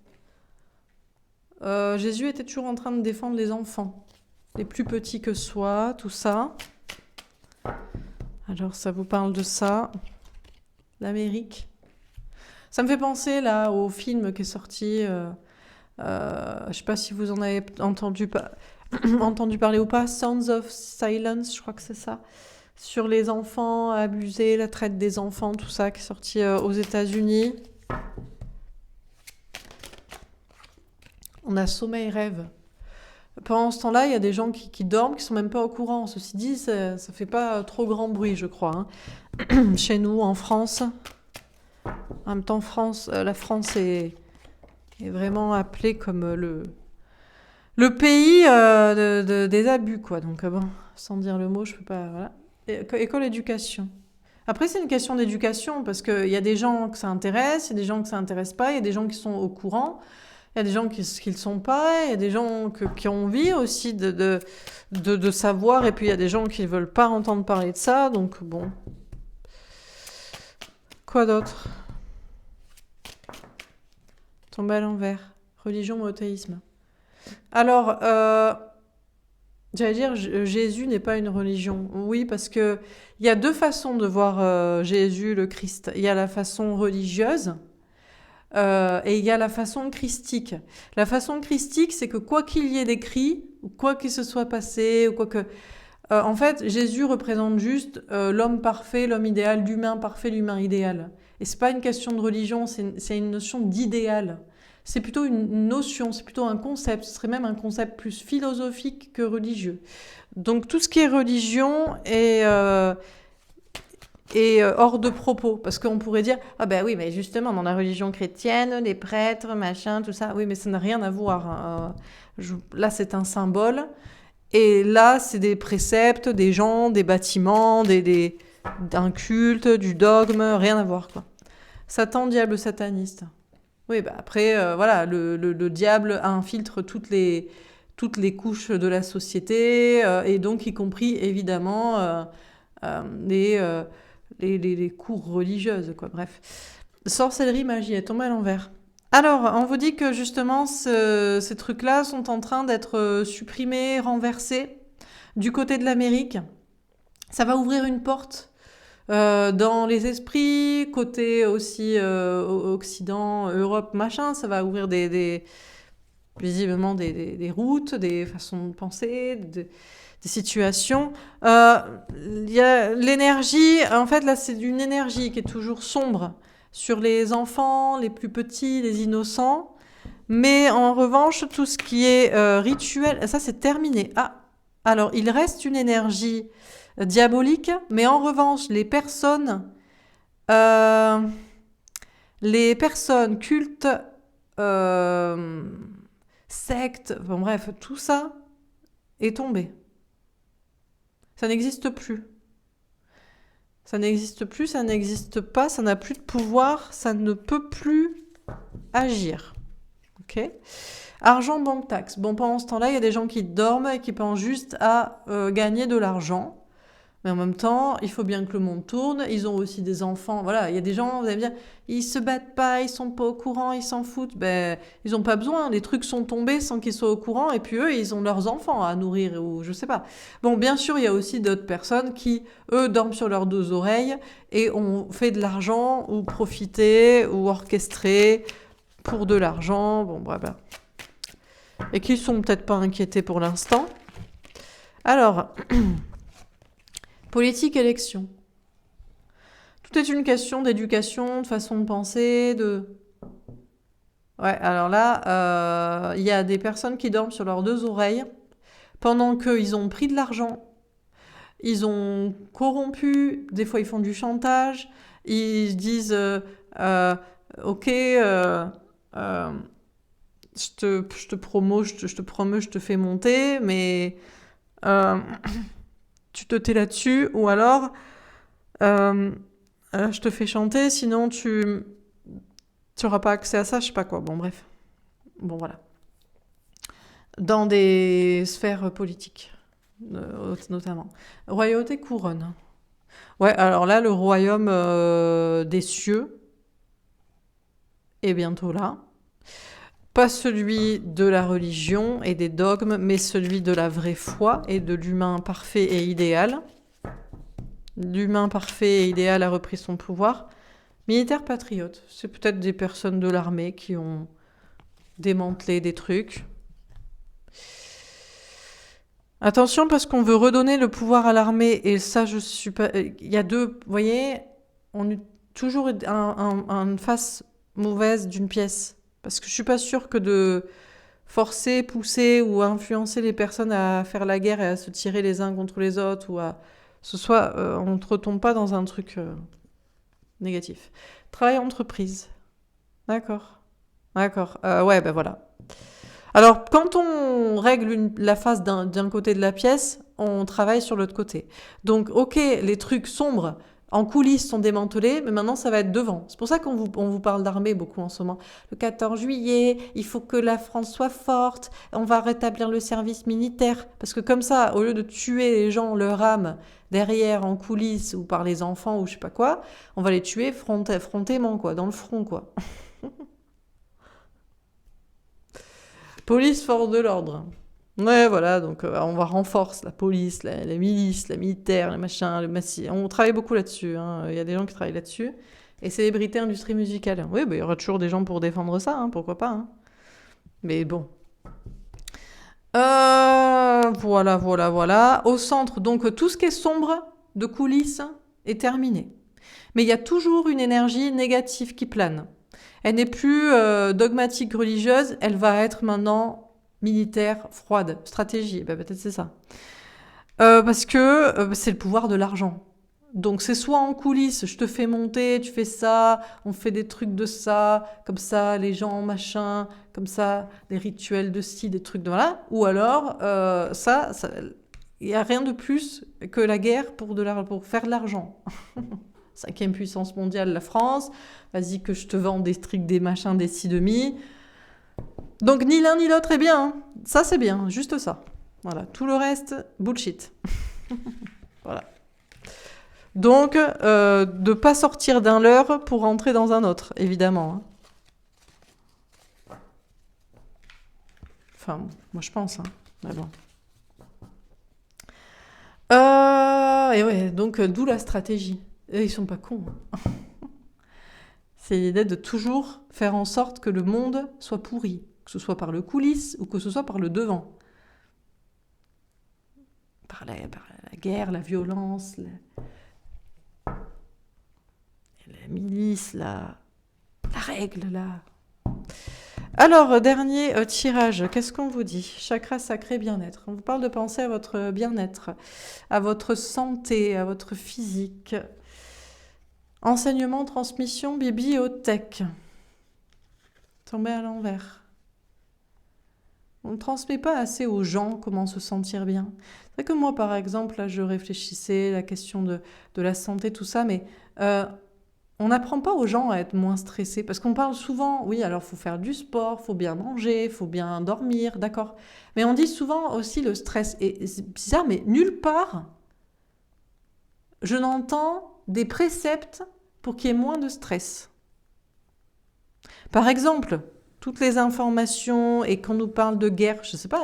Jésus était toujours en train de défendre les enfants. Les plus petits que soi, tout ça. Alors, ça vous parle de ça. L'Amérique. Ça me fait penser, là, au film qui est sorti... je sais pas si vous en avez entendu parler ou pas. Sounds of Silence, je crois que c'est ça. Sur les enfants abusés, la traite des enfants, tout ça, qui est sorti aux États-Unis. On a sommeil rêve. Pendant ce temps-là, il y a des gens qui dorment, qui sont même pas au courant. Ceci dit, ça fait pas trop grand bruit, je crois. Chez nous, en France. En même temps, la France est vraiment appelée comme le pays des abus, quoi. Donc bon, sans dire le mot, je peux pas... Voilà. École éducation. Après, c'est une question d'éducation, parce qu'il y a des gens que ça intéresse, il y a des gens que ça intéresse pas, il y a des gens qui sont au courant, il y a des gens qui ne le sont pas, il y a des gens qui ont envie aussi de savoir, et puis il y a des gens qui ne veulent pas entendre parler de ça, donc bon. Quoi d'autre? Tomber à l'envers. Religion, monothéisme. Alors, j'allais dire, Jésus n'est pas une religion. Oui, parce que il y a deux façons de voir Jésus, le Christ. Il y a la façon religieuse et il y a la façon christique. La façon christique, c'est que quoi qu'il y ait d'écrit, ou quoi qu'il se soit passé, ou quoi que... en fait, Jésus représente juste l'homme parfait, l'homme idéal, l'humain parfait, l'humain idéal. Et c'est pas une question de religion, c'est une notion d'idéal. C'est plutôt une notion, c'est plutôt un concept. Ce serait même un concept plus philosophique que religieux. Donc tout ce qui est religion est hors de propos. Parce qu'on pourrait dire, ah ben oui, mais justement, dans la religion chrétienne, les prêtres, machin, tout ça, oui, mais ça n'a rien à voir. Là, c'est un symbole. Et là, c'est des préceptes, des gens, des bâtiments, d'un culte, du dogme, rien à voir, quoi. Satan, diable, sataniste. Oui, bah après, voilà, le diable infiltre toutes les couches de la société, et donc y compris, évidemment, les cours religieuses, quoi. Bref. Sorcellerie, magie, elle tombe à l'envers. Alors, on vous dit que justement, ces trucs-là sont en train d'être supprimés, renversés du côté de l'Amérique. Ça va ouvrir une porte dans les esprits, côté aussi Occident, Europe, machin. Ça va ouvrir visiblement des routes, des façons de penser, des situations. Il y a l'énergie, en fait, là, c'est une énergie qui est toujours sombre sur les enfants, les plus petits, les innocents. Mais en revanche, tout ce qui est rituel, ça c'est terminé. Ah, alors il reste une énergie diabolique, mais en revanche, euh, les personnes cultes, sectes, bon bref, tout ça est tombé. Ça n'existe plus. Ça n'existe plus, ça n'existe pas, ça n'a plus de pouvoir, ça ne peut plus agir. Ok ? Argent, banque, taxe. Bon, pendant ce temps-là, il y a des gens qui dorment et qui pensent juste à gagner de l'argent. Mais en même temps, il faut bien que le monde tourne. Ils ont aussi des enfants. Voilà, il y a des gens, vous allez me dire, ils se battent pas, ils sont pas au courant, ils s'en foutent. Ben, ils n'ont pas besoin. Les trucs sont tombés sans qu'ils soient au courant. Et puis eux, ils ont leurs enfants à nourrir ou je sais pas. Bon, bien sûr, il y a aussi d'autres personnes qui, eux, dorment sur leurs deux oreilles et ont fait de l'argent ou profité ou orchestré pour de l'argent. Bon, bref. Et qui sont peut-être pas inquiétés pour l'instant. Alors, politique, élection. Tout est une question d'éducation, de façon de penser, Ouais, alors là, il y a des personnes qui dorment sur leurs deux oreilles pendant qu'ils ont pris de l'argent. ils ont corrompu, des fois ils font du chantage, ils disent ok, euh, je te promo, je te promeux, je te fais monter, mais euh, tu te tais là-dessus, ou alors euh, je te fais chanter, sinon tu n'auras pas accès à ça, je sais pas quoi. Bon, bref. Bon, voilà. Dans des sphères politiques, notamment. Royauté couronne. Ouais, alors là, le royaume des cieux est bientôt là. Pas celui de la religion et des dogmes, mais celui de la vraie foi et de l'humain parfait et idéal. L'humain parfait et idéal a repris son pouvoir. Militaire patriote, c'est peut-être des personnes de l'armée qui ont démantelé des trucs. Attention, parce qu'on veut redonner le pouvoir à l'armée, et ça, je suis pas. Il y a deux. Vous voyez, on a toujours une face mauvaise d'une pièce. Parce que je suis pas sûre que de forcer, pousser ou influencer les personnes à faire la guerre et à se tirer les uns contre les autres, ou à. On ne retombe pas dans un truc négatif. Travail entreprise. D'accord. D'accord. Ouais, ben voilà. Alors, quand on règle la face d'un côté de la pièce, on travaille sur l'autre côté. Donc, ok, les trucs sombres en coulisses sont démantelés, mais maintenant ça va être devant. C'est pour ça on vous parle d'armée beaucoup en ce moment. Le 14 juillet, il faut que la France soit forte, on va rétablir le service militaire. Parce que comme ça, au lieu de tuer les gens, leur âme, derrière, en coulisses, ou par les enfants, ou je sais pas quoi, on va les tuer frontément, quoi, dans le front, quoi. Police, force de l'ordre. Ouais, voilà, donc on va renforcer la police, la milice, la militaire, les machins, le massif. On travaille beaucoup là-dessus, hein. Il y a des gens qui travaillent là-dessus. Et célébrité, industrie musicale. Oui, bah, il y aura toujours des gens pour défendre ça, hein, pourquoi pas. Hein. Mais bon. Voilà. Au centre, donc tout ce qui est sombre de coulisses est terminé. Mais il y a toujours une énergie négative qui plane. Elle n'est plus dogmatique religieuse, elle va être maintenant militaire, froide, stratégie. Ben, peut-être c'est ça. Parce que c'est le pouvoir de l'argent. Donc c'est soit en coulisses, je te fais monter, tu fais ça, on fait des trucs de ça, comme ça, les gens, machin, comme ça, des rituels de ci, des trucs de voilà. Ou alors, il n'y a rien de plus que la guerre pour faire de l'argent. 5e puissance mondiale, la France. Vas-y que je te vends des trucs, des machins, des ci, demi. Donc ni l'un ni l'autre est bien. Hein. Ça c'est bien, juste ça. Voilà, tout le reste, bullshit. Voilà. Donc, de ne pas sortir d'un leurre pour rentrer dans un autre, évidemment. Hein. Enfin, moi je pense. Hein. Mais bon. Et ouais, donc d'où la stratégie. Et ils sont pas cons. Hein. C'est l'idée de toujours faire en sorte que le monde soit pourri, que ce soit par le coulisse ou que ce soit par le devant. Par la guerre, la violence, la milice, la règle, là. Alors, dernier tirage, qu'est-ce qu'on vous dit? Chakra sacré bien-être. On vous parle de penser à votre bien-être, à votre santé, à votre physique. Enseignement, transmission, bibliothèque. Tombé à l'envers. On ne transmet pas assez aux gens comment se sentir bien. C'est vrai que moi, par exemple, là, je réfléchissais à la question de la santé, tout ça, mais on n'apprend pas aux gens à être moins stressés. Parce qu'on parle souvent, oui, alors il faut faire du sport, il faut bien manger, il faut bien dormir, d'accord. Mais on dit souvent aussi le stress. Et c'est bizarre, mais nulle part, je n'entends des préceptes pour qu'il y ait moins de stress. Par exemple, toutes les informations et qu'on nous parle de guerre, je ne sais pas,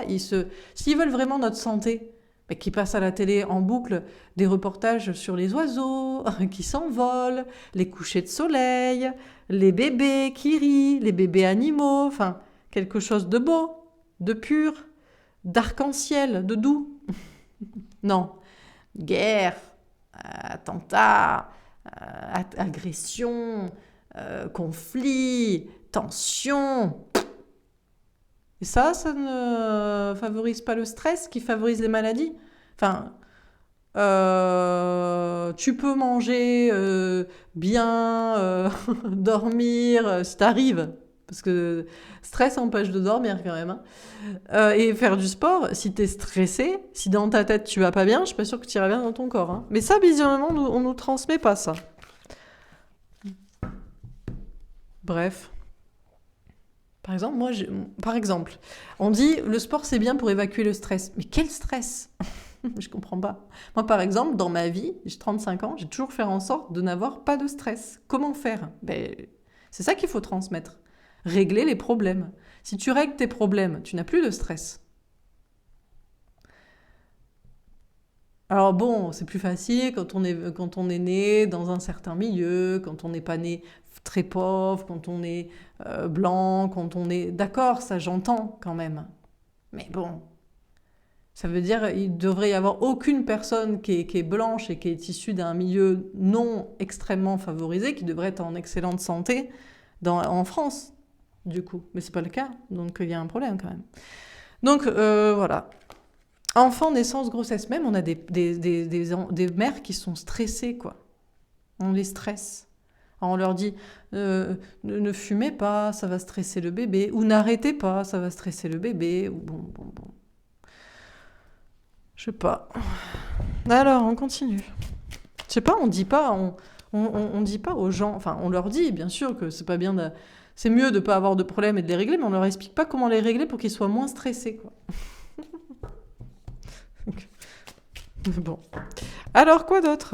s'ils veulent vraiment notre santé, mais qu'ils passent à la télé en boucle des reportages sur les oiseaux qui s'envolent, les couchers de soleil, les bébés qui rient, les bébés animaux, enfin, quelque chose de beau, de pur, d'arc-en-ciel, de doux. Non, guerre, attentat, agression, conflit, tension. Et ça ne favorise pas le stress qui favorise les maladies. Enfin, Tu peux manger bien, dormir, si t'arrives. Parce que stress empêche de dormir quand même, hein. Et faire du sport, si t'es stressé, si dans ta tête tu vas pas bien, je suis pas sûre que tu iras bien dans ton corps, hein. Mais ça, visiblement, on nous transmet pas ça. Bref. Par exemple, on dit le sport c'est bien pour évacuer le stress. Mais quel stress? Je comprends pas. Moi, par exemple, dans ma vie, j'ai 35 ans, j'ai toujours fait en sorte de n'avoir pas de stress. Comment faire? Ben, c'est ça qu'il faut transmettre. Régler les problèmes. Si tu règles tes problèmes, tu n'as plus de stress. Alors bon, c'est plus facile quand on est né dans un certain milieu, quand on n'est pas né très pauvre, quand on est blanc, quand on est... D'accord, ça j'entends quand même. Mais bon, ça veut dire il devrait y avoir aucune personne qui est blanche et qui est issue d'un milieu non extrêmement favorisé qui devrait être en excellente santé en France, du coup. Mais c'est pas le cas, donc il y a un problème quand même. Donc voilà. Enfant, naissance, grossesse, même on a des mères qui sont stressées, quoi. On les stresse. Alors, on leur dit ne fumez pas, ça va stresser le bébé, ou n'arrêtez pas, ça va stresser le bébé, ou bon. Je sais pas. Alors, on continue. Je sais pas, on dit pas aux gens, enfin, on leur dit, bien sûr, que c'est pas bien c'est mieux de pas avoir de problème et de les régler, mais on leur explique pas comment les régler pour qu'ils soient moins stressés, quoi. Bon. Alors, quoi d'autre?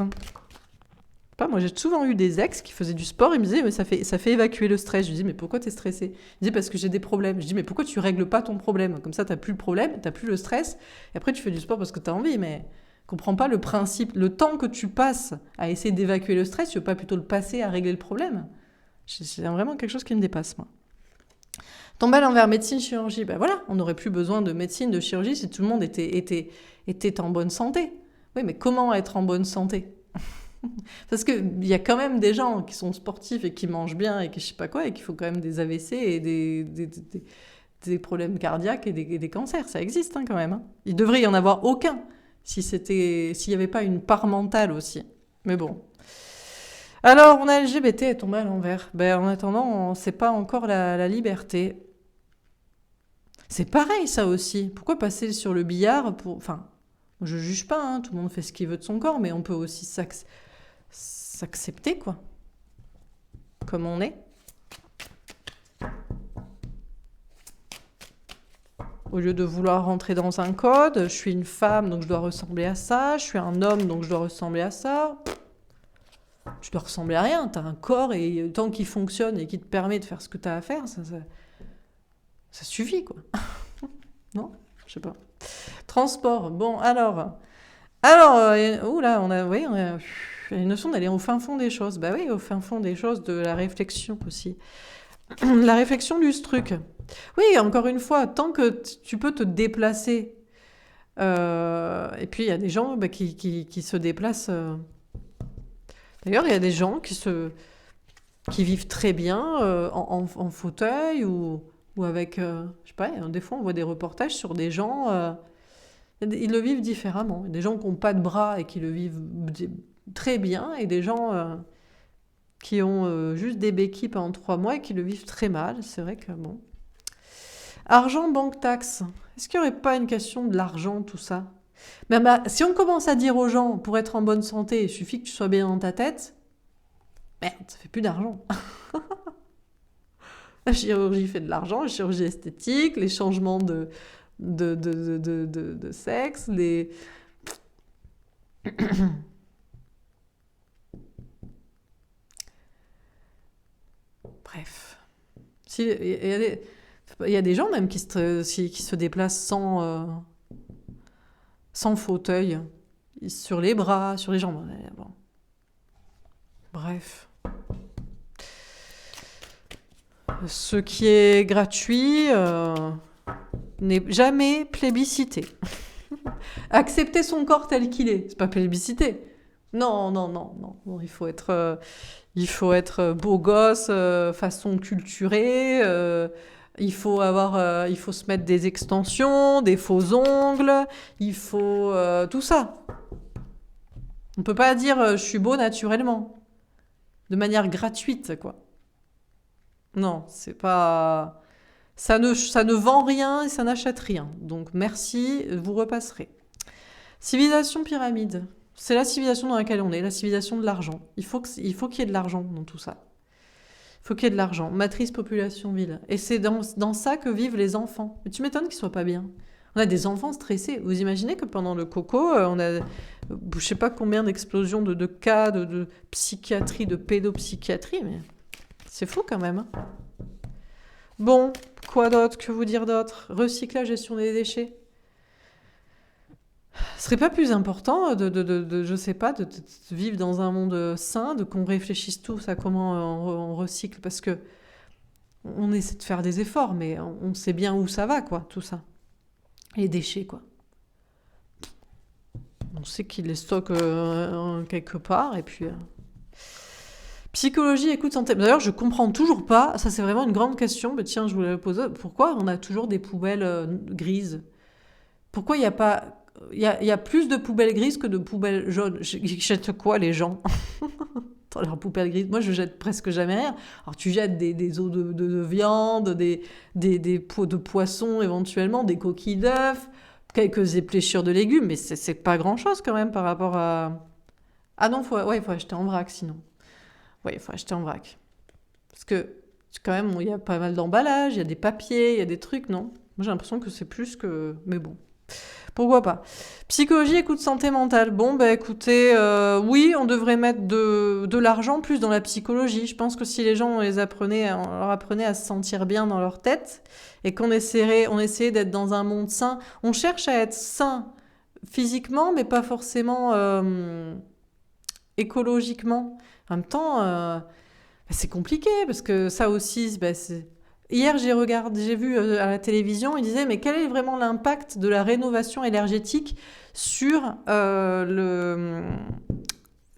Pas, moi, j'ai souvent eu des ex qui faisaient du sport, ils me disaient, mais ça fait évacuer le stress. Je lui dis, mais pourquoi t'es stressé? Il dit, parce que j'ai des problèmes. Je dis, mais pourquoi tu règles pas ton problème? Comme ça, t'as plus le problème, t'as plus le stress, et après, tu fais du sport parce que t'as envie, mais comprends pas le principe. Le temps que tu passes à essayer d'évacuer le stress, tu veux pas plutôt le passer à régler le problème? C'est vraiment quelque chose qui me dépasse, moi. Tomber envers médecine, chirurgie, ben voilà, on n'aurait plus besoin de médecine, de chirurgie si tout le monde était en bonne santé. Oui, mais comment être en bonne santé? Parce qu'il y a quand même des gens qui sont sportifs et qui mangent bien et qui je sais pas quoi, et qui font quand même des AVC et des problèmes cardiaques et des cancers. Ça existe hein, quand même. Hein. Il devrait y en avoir aucun s'il n'y avait pas une part mentale aussi. Mais bon. Alors, on a LGBT est tombé à l'envers. Ben, en attendant, c'est pas encore la liberté. C'est pareil, ça aussi. Pourquoi passer sur le billard pour... Enfin, je juge pas, hein, tout le monde fait ce qu'il veut de son corps, mais on peut aussi s'accepter, quoi. Comme on est. Au lieu de vouloir rentrer dans un code, je suis une femme, donc je dois ressembler à ça. Je suis un homme, donc je dois ressembler à ça. Tu dois ressembler à rien. T'as un corps et tant qu'il fonctionne et qui te permet de faire ce que t'as à faire, ça suffit, quoi. Non? Je sais pas. Transport. Bon, alors, oula, oui, on a une notion d'aller au fin fond des choses. Bah oui, au fin fond des choses, de la réflexion aussi. La réflexion du truc. Oui, encore une fois, tant que tu peux te déplacer, et puis il y a des gens qui se déplacent. D'ailleurs, il y a des gens qui vivent très bien en fauteuil ou avec, je sais pas, des fois on voit des reportages sur des gens, ils le vivent différemment. Il y a des gens qui n'ont pas de bras et qui le vivent très bien, et des gens qui ont juste des béquilles pendant 3 mois et qui le vivent très mal. C'est vrai que bon. Argent, banque, taxe. Est-ce qu'il n'y aurait pas une question de l'argent, tout ça? Mais si on commence à dire aux gens, pour être en bonne santé, il suffit que tu sois bien dans ta tête, merde, ça fait plus d'argent. La chirurgie fait de l'argent, la chirurgie esthétique, les changements de sexe, les... Bref. Il y a des gens même qui se déplacent sans fauteuil, sur les bras, sur les jambes. Bon. Bref. Ce qui est gratuit n'est jamais plébiscité. Accepter son corps tel qu'il est, c'est pas plébiscité. Non. Il faut être beau gosse, façon culturée. Il faut se mettre des extensions, des faux ongles. Il faut tout ça. On peut pas dire je suis beau naturellement, de manière gratuite, quoi. Non, c'est pas. Ça ne vend rien et ça n'achète rien. Donc merci, vous repasserez. Civilisation pyramide. C'est la civilisation dans laquelle on est, la civilisation de l'argent. Il faut qu'il y ait de l'argent dans tout ça. Il faut qu'il y ait de l'argent. Matrice population ville. Et c'est dans ça que vivent les enfants. Mais tu m'étonnes qu'ils soient pas bien. On a des enfants stressés. Vous imaginez que pendant le coco, on a je sais pas combien d'explosions de cas de psychiatrie, de pédopsychiatrie, mais c'est fou quand même. Hein. Bon, quoi d'autre? Que vous dire d'autre? Recyclage, gestion des déchets. Ce serait pas plus important je sais pas, de vivre dans un monde sain, de qu'on réfléchisse tous à comment on recycle, parce que on essaie de faire des efforts, mais on sait bien où ça va, quoi, tout ça. Les déchets, quoi. On sait qu'ils les stockent quelque part, et puis... Psychologie, écoute, santé. D'ailleurs, je comprends toujours pas, ça c'est vraiment une grande question, mais tiens, je voulais la poser. Pourquoi on a toujours des poubelles grises? Pourquoi il n'y a pas... Il y a plus de poubelles grises que de poubelles jaunes. Ils jettent quoi, les gens? Dans leurs poubelles grises. Moi, je jette presque jamais rien. Alors, tu jettes des os de viande, des peaux de poisson, éventuellement, des coquilles d'œufs, quelques épléchures de légumes, mais c'est pas grand-chose quand même par rapport à... Ah non, faut acheter en vrac, sinon. Oui, il faut acheter en vrac. Parce que, quand même, il y a pas mal d'emballages, il y a des papiers, il y a des trucs, non? Moi, j'ai l'impression que c'est plus que... Mais bon. Pourquoi pas? Psychologie, écoute, santé mentale. Bon, bah écoutez, oui, on devrait mettre de l'argent plus dans la psychologie. Je pense que si les gens, on leur apprenait à se sentir bien dans leur tête, et qu'on essayait d'être dans un monde sain, on cherche à être sain physiquement, mais pas forcément écologiquement. En même temps, c'est compliqué, parce que ça aussi, c'est... Hier, j'ai vu à la télévision, ils disaient, mais quel est vraiment l'impact de la rénovation énergétique sur le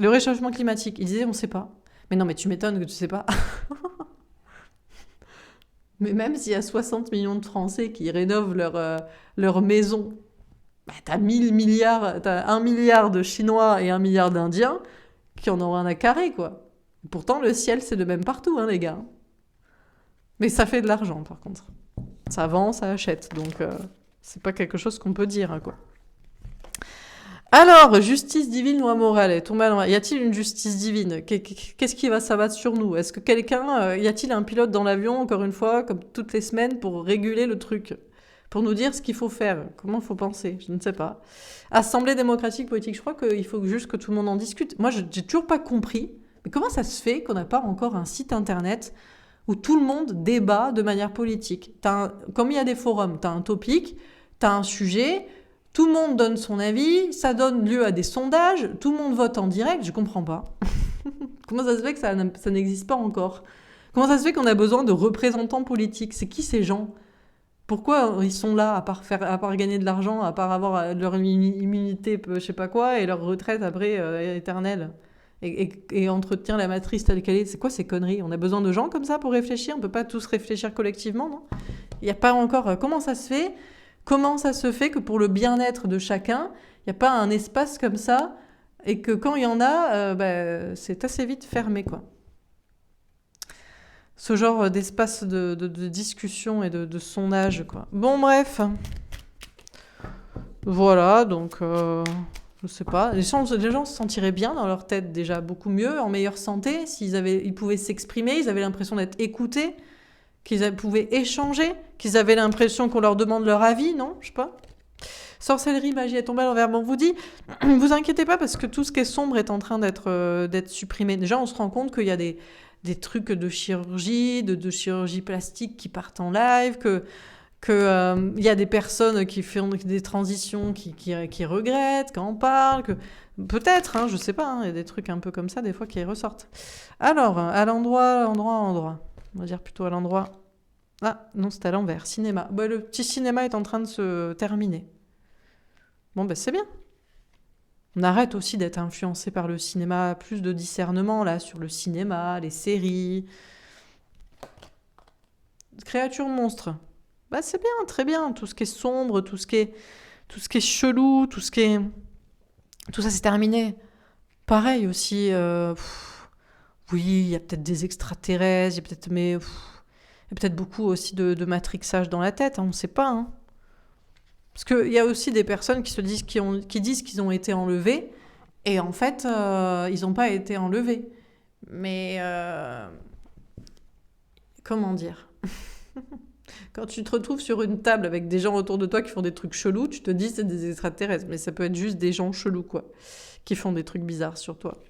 réchauffement climatique? Ils disaient, on ne sait pas. Mais non, mais tu m'étonnes que tu ne sais pas. Mais même s'il y a 60 millions de Français qui rénovent leur maison, bah, t'as 1 milliard de Chinois et 1 milliard d'Indiens qui en ont rien à carrer, quoi. Pourtant, le ciel, c'est le même partout, hein, les gars. Mais ça fait de l'argent, par contre. Ça vend, ça achète. Donc, c'est pas quelque chose qu'on peut dire, hein, quoi. Alors, justice divine, loi morale. Y a-t-il une justice divine? Qu'est-ce qui va s'abattre sur nous? Est-ce que y a-t-il un pilote dans l'avion, encore une fois, comme toutes les semaines, pour réguler le truc? Pour nous dire ce qu'il faut faire? Comment il faut penser? Je ne sais pas. Assemblée démocratique politique. Je crois qu'il faut juste que tout le monde en discute. Moi, j'ai toujours pas compris. Mais comment ça se fait qu'on n'a pas encore un site internet où tout le monde débat de manière politique? Comme il y a des forums, tu as un topic, tu as un sujet, tout le monde donne son avis, ça donne lieu à des sondages, tout le monde vote en direct, je comprends pas. Comment ça se fait que ça n'existe pas encore? Comment ça se fait qu'on a besoin de représentants politiques? C'est qui ces gens? Pourquoi ils sont là, à part gagner de l'argent, à part avoir leur immunité, je sais pas quoi, et leur retraite après éternelle? Et entretenir la matrice telle qu'elle est. C'est quoi ces conneries? On a besoin de gens comme ça pour réfléchir? On peut pas tous réfléchir collectivement, non? Il n'y a pas encore... Comment ça se fait? Comment ça se fait que pour le bien-être de chacun, il n'y a pas un espace comme ça, et que quand il y en a, c'est assez vite fermé, quoi. Ce genre d'espace de discussion et de sondage, quoi. Bon, bref. Voilà, donc... je sais pas. Les gens se sentiraient bien dans leur tête, déjà beaucoup mieux, en meilleure santé, ils pouvaient s'exprimer, ils avaient l'impression d'être écoutés, qu'ils pouvaient échanger, qu'ils avaient l'impression qu'on leur demande leur avis, non? Je sais pas. Sorcellerie, magie est tombée à l'envers. Bon, vous dit, vous inquiétez pas, parce que tout ce qui est sombre est en train d'être supprimé. Déjà, on se rend compte qu'il y a des trucs de chirurgie, de chirurgie plastique qui partent en live, que y a des personnes qui font des transitions qui regrettent quand on parle, que peut-être, hein, je sais pas, hein, y a des trucs un peu comme ça des fois qui ressortent. Alors, à l'endroit. On va dire plutôt à l'endroit. Ah, non, c'est à l'envers. Cinéma. Bah, le petit cinéma est en train de se terminer. Bon, ben c'est bien. On arrête aussi d'être influencé par le cinéma, plus de discernement là sur le cinéma, les séries. Créatures monstres. Bah c'est bien, très bien. Tout ce qui est sombre, tout ce qui est chelou, tout ça c'est terminé. Pareil aussi, oui, il y a peut-être des extraterrestres, il y a peut-être, mais il y a peut-être beaucoup aussi de matrixage dans la tête, hein, on ne sait pas. Hein. Parce qu'il y a aussi des personnes qui disent qu'ils ont été enlevés, et en fait, ils n'ont pas été enlevés. Mais comment dire? Quand tu te retrouves sur une table avec des gens autour de toi qui font des trucs chelous, tu te dis c'est des extraterrestres, mais ça peut être juste des gens chelous, quoi, qui font des trucs bizarres sur toi.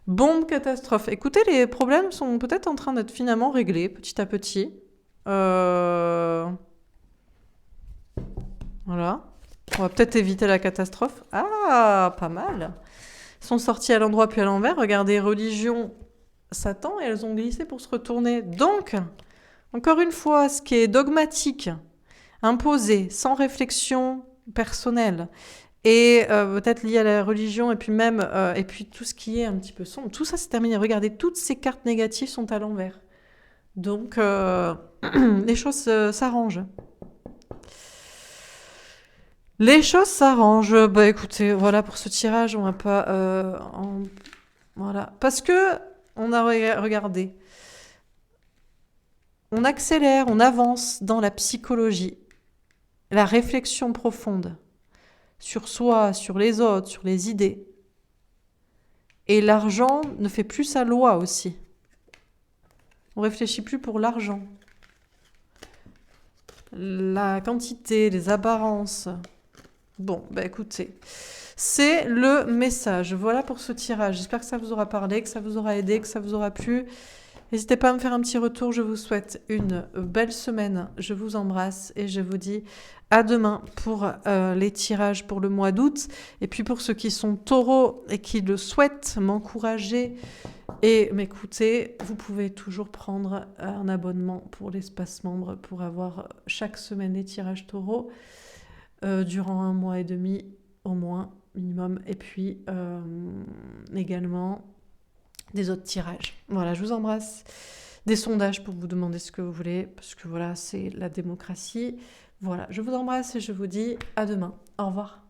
Bombe catastrophe. Écoutez, les problèmes sont peut-être en train d'être finalement réglés petit à petit. Voilà. On va peut-être éviter la catastrophe. Ah, pas mal. Ils sont sortis à l'endroit puis à l'envers. Regardez, religion, Satan, et elles ont glissé pour se retourner. Donc, encore une fois, ce qui est dogmatique, imposé, sans réflexion personnelle, et peut-être lié à la religion, et puis même, et puis tout ce qui est un petit peu sombre, tout ça c'est terminé. Regardez, toutes ces cartes négatives sont à l'envers. Donc, les choses s'arrangent. Les choses s'arrangent. Bah écoutez, voilà pour ce tirage, on va pas... Voilà. Parce que on a regardé. On accélère, on avance dans la psychologie, la réflexion profonde sur soi, sur les autres, sur les idées. Et l'argent ne fait plus sa loi aussi. On réfléchit plus pour l'argent. La quantité, les apparences. Bon, bah écoutez, c'est le message. Voilà pour ce tirage. J'espère que ça vous aura parlé, que ça vous aura aidé, que ça vous aura plu. N'hésitez pas à me faire un petit retour. Je vous souhaite une belle semaine. Je vous embrasse et je vous dis à demain pour les tirages pour le mois d'août. Et puis pour ceux qui sont taureaux et qui le souhaitent, m'encourager et m'écouter, vous pouvez toujours prendre un abonnement pour l'espace membre pour avoir chaque semaine les tirages taureaux durant 1 mois et demi au moins minimum. Et puis également des autres tirages. Voilà, je vous embrasse. Des sondages pour vous demander ce que vous voulez, parce que voilà, c'est la démocratie. Voilà, je vous embrasse et je vous dis à demain. Au revoir.